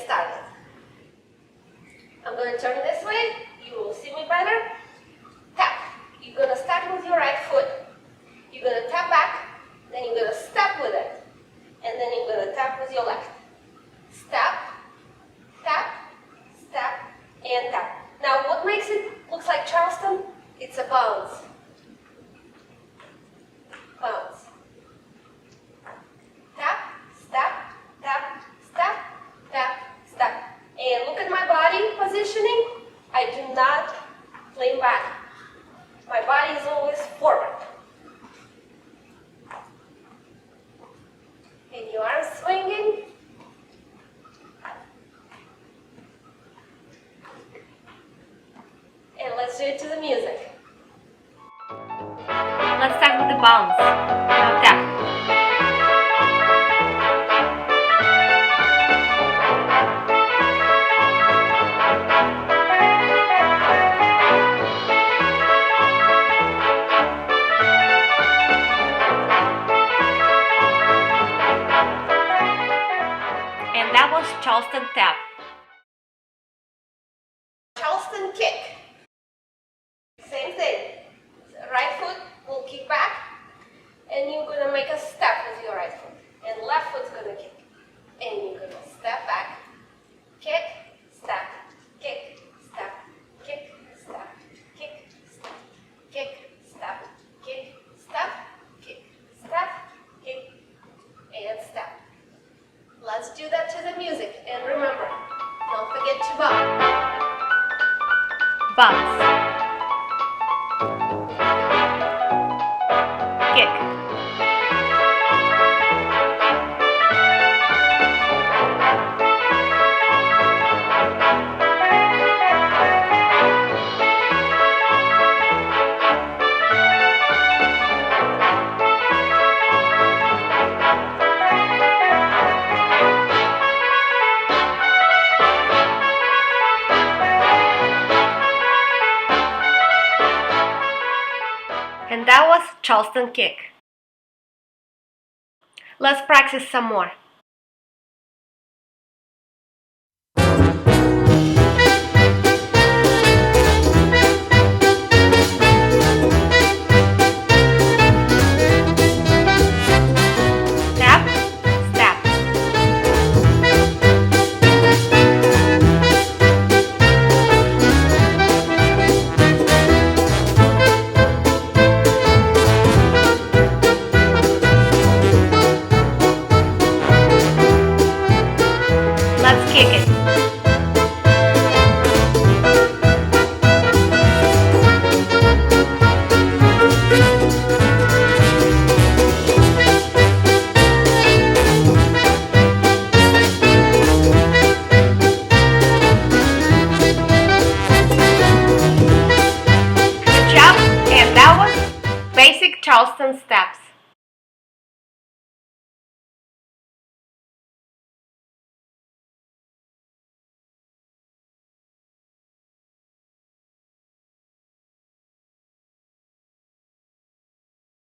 started. I'm going to turn this way. You will see me better. Tap. You're going to start with your right foot. You're going to tap back. Then you're going to step with it. And then you're going to tap with your left. Step, tap, step, and tap. Now what makes it look like Charleston? It's a bounce. Bounce. Tap, step, tap, step, tap, step. And look at my body positioning. I do not lean back. My body is always forward. And your arms swinging. And let's do it to the music. Let's start with the bounce. Now tap. And that was Charleston Tap. Charleston Kick. Same thing. Right foot will kick back, and you're going to make a step with your right foot. And left foot's going to kick. And you're going to step back, kick, step, kick, step, kick, step, kick, step, kick, step, kick, step, kick, step, kick, and step. Let's do that to the music. And remember, don't forget to bounce. Bounce. Kick. And that was Charleston Kick. Let's practice some more.